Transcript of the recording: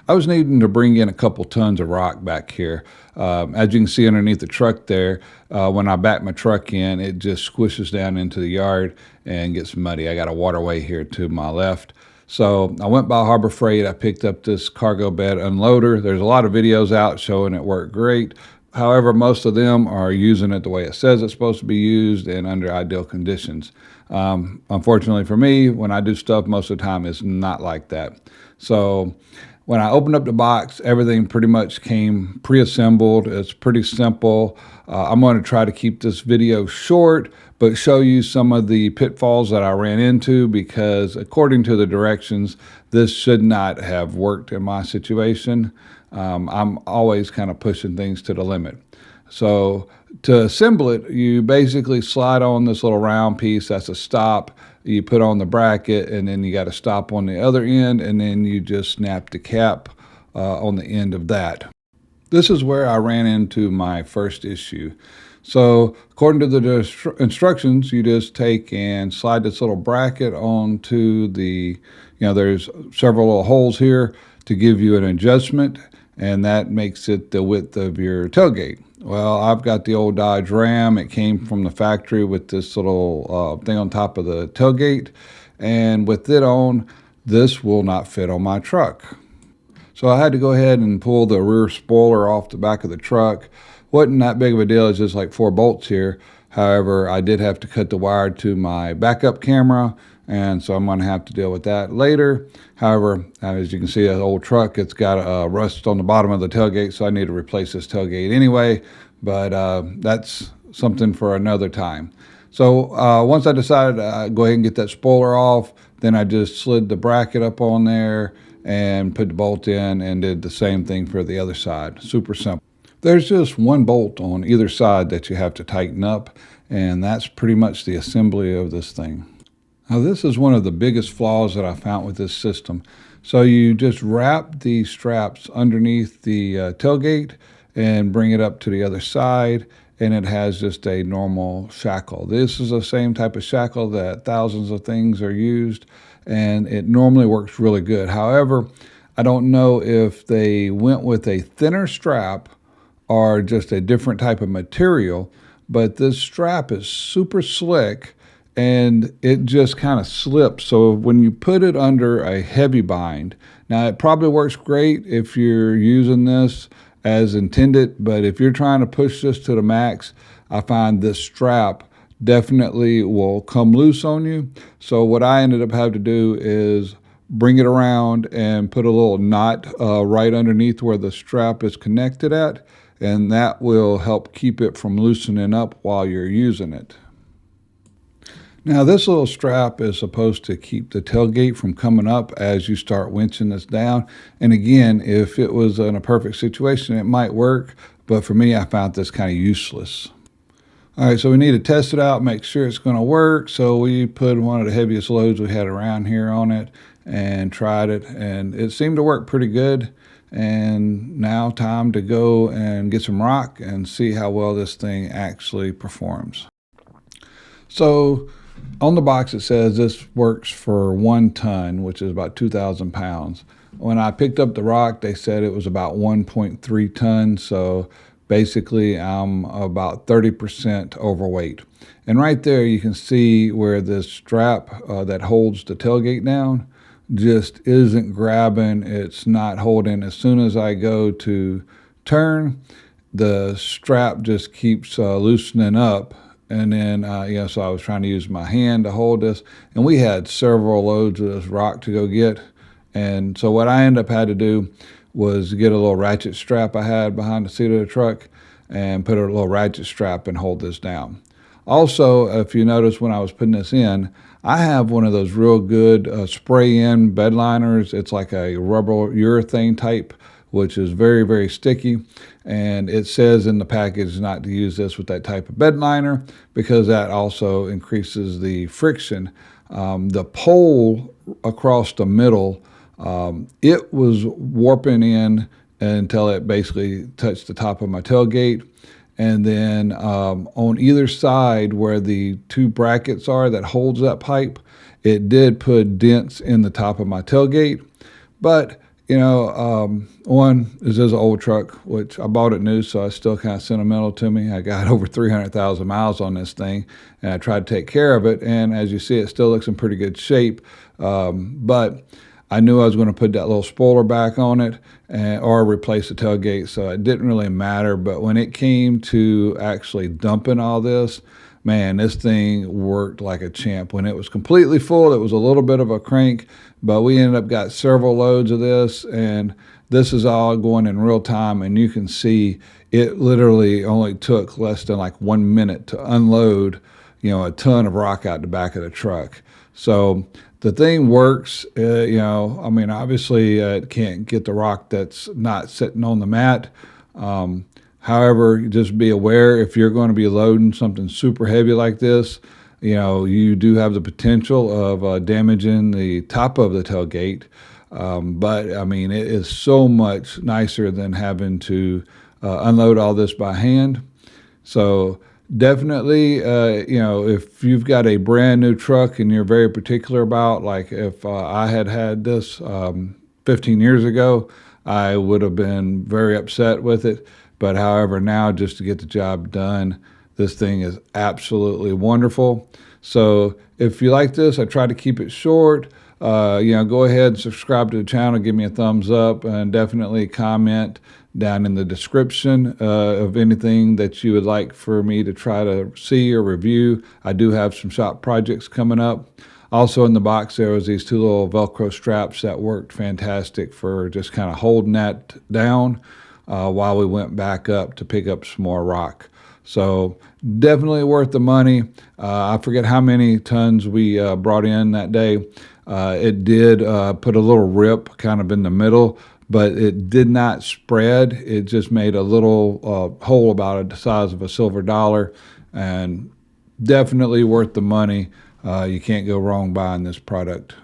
I was needing to bring in a couple tons of rock back here. As you can see underneath the truck there, when I back my truck in, it just squishes down into the yard and gets muddy. I got a waterway here to my left. So I went by Harbor Freight. I picked up this cargo bed unloader. There's a lot of videos out showing it worked great. However, most of them are using it the way it says it's supposed to be used and under ideal conditions. Unfortunately for me, when I do stuff, most of the time it's not like that. So when I opened up the box, everything pretty much came pre-assembled. It's pretty simple. I'm going to try to keep this video short, but show you some of the pitfalls that I ran into, because according to the directions, this should not have worked in my situation. I'm always kind of pushing things to the limit. So to assemble it, you basically slide on this little round piece. That's a stop. You put on the bracket, and then you got a stop on the other end, and then you just snap the cap on the end of that. This is where I ran into my first issue. So according to the instructions, you just take and slide this little bracket onto the, there's several little holes here to give you an adjustment, and that makes it the width of your tailgate. Well, I've got the old Dodge Ram. It came from the factory with this little thing on top of the tailgate, and with it on, this will not fit on my truck. So I had to go ahead and pull the rear spoiler off the back of the truck. Wasn't that big of a deal. It's just like 4 bolts here. However, I did have to cut the wire to my backup camera, and so I'm going to have to deal with that later. However, as you can see, that old truck, it's got a rust on the bottom of the tailgate, so I need to replace this tailgate anyway, but that's something for another time. So once I decided to go ahead and get that spoiler off, then I just slid the bracket up on there and put the bolt in and did the same thing for the other side. Super simple. There's just one bolt on either side that you have to tighten up, and that's pretty much the assembly of this thing. Now, this is one of the biggest flaws that I found with this system. So you just wrap the straps underneath the tailgate and bring it up to the other side, and it has just a normal shackle. This is the same type of shackle that thousands of things are used, and it normally works really good. However, I don't know if they went with a thinner strap or just a different type of material, but this strap is super slick and it just kind of slips. So when you put it under a heavy bind, now it probably works great if you're using this as intended, but if you're trying to push this to the max, I find this strap definitely will come loose on you. So what I ended up having to do is bring it around and put a little knot right underneath where the strap is connected at, and that will help keep it from loosening up while you're using it. Now, this little strap is supposed to keep the tailgate from coming up as you start winching this down. And again, if it was in a perfect situation, it might work, but for me, I found this kind of useless. All right, so we need to test it out, make sure it's going to work. So we put one of the heaviest loads we had around here on it and tried it, and it seemed to work pretty good. And now time to go and get some rock and see how well this thing actually performs. So on the box it says this works for 1 ton, which is about 2,000 pounds. When I picked up the rock, they said it was about 1.3 tons. So basically I'm about 30% overweight. And right there you can see where this strap that holds the tailgate down just isn't grabbing. It's not holding. As soon as I go to turn, the strap just keeps loosening up. And then, so I was trying to use my hand to hold this, and we had several loads of this rock to go get. And so what I ended up had to do was get a little ratchet strap I had behind the seat of the truck and put a little ratchet strap and hold this down. Also, if you notice when I was putting this in, I have one of those real good spray-in bed liners. It's like a rubber urethane type, which is very, very sticky. And it says in the package not to use this with that type of bed liner because that also increases the friction. The pole across the middle, it was warping in until it basically touched the top of my tailgate. And then on either side where the 2 brackets are that holds that pipe, it did put dents in the top of my tailgate. But One is this old truck, which I bought it new, so it's still kind of sentimental to me. I got over 300,000 miles on this thing, and I tried to take care of it. And as you see, it still looks in pretty good shape. But I knew I was going to put that little spoiler back on it or replace the tailgate, so it didn't really matter. But when it came to actually dumping all this, man, this thing worked like a champ. When it was completely full, it was a little bit of a crank, but we ended up got several loads of this, and this is all going in real time, and you can see it literally only took less than like 1 minute to unload, a ton of rock out the back of the truck. So the thing works. Obviously it can't get the rock that's not sitting on the mat. However, just be aware if you're going to be loading something super heavy like this, you do have the potential of damaging the top of the tailgate. But I mean, it is so much nicer than having to unload all this by hand. So definitely, if you've got a brand new truck and you're very particular about, like if I had this 15 years ago, I would have been very upset with it. But however, now just to get the job done, this thing is absolutely wonderful. So if you like this, I try to keep it short. Go ahead and subscribe to the channel, give me a thumbs up, and definitely comment down in the description of anything that you would like for me to try to see or review. I do have some shop projects coming up. Also in the box there was these two little Velcro straps that worked fantastic for just kind of holding that down while we went back up to pick up some more rock. So definitely worth the money. I forget how many tons we brought in that day. It did put a little rip kind of in the middle, but it did not spread. It just made a little hole about the size of a silver dollar, and definitely worth the money. You can't go wrong buying this product.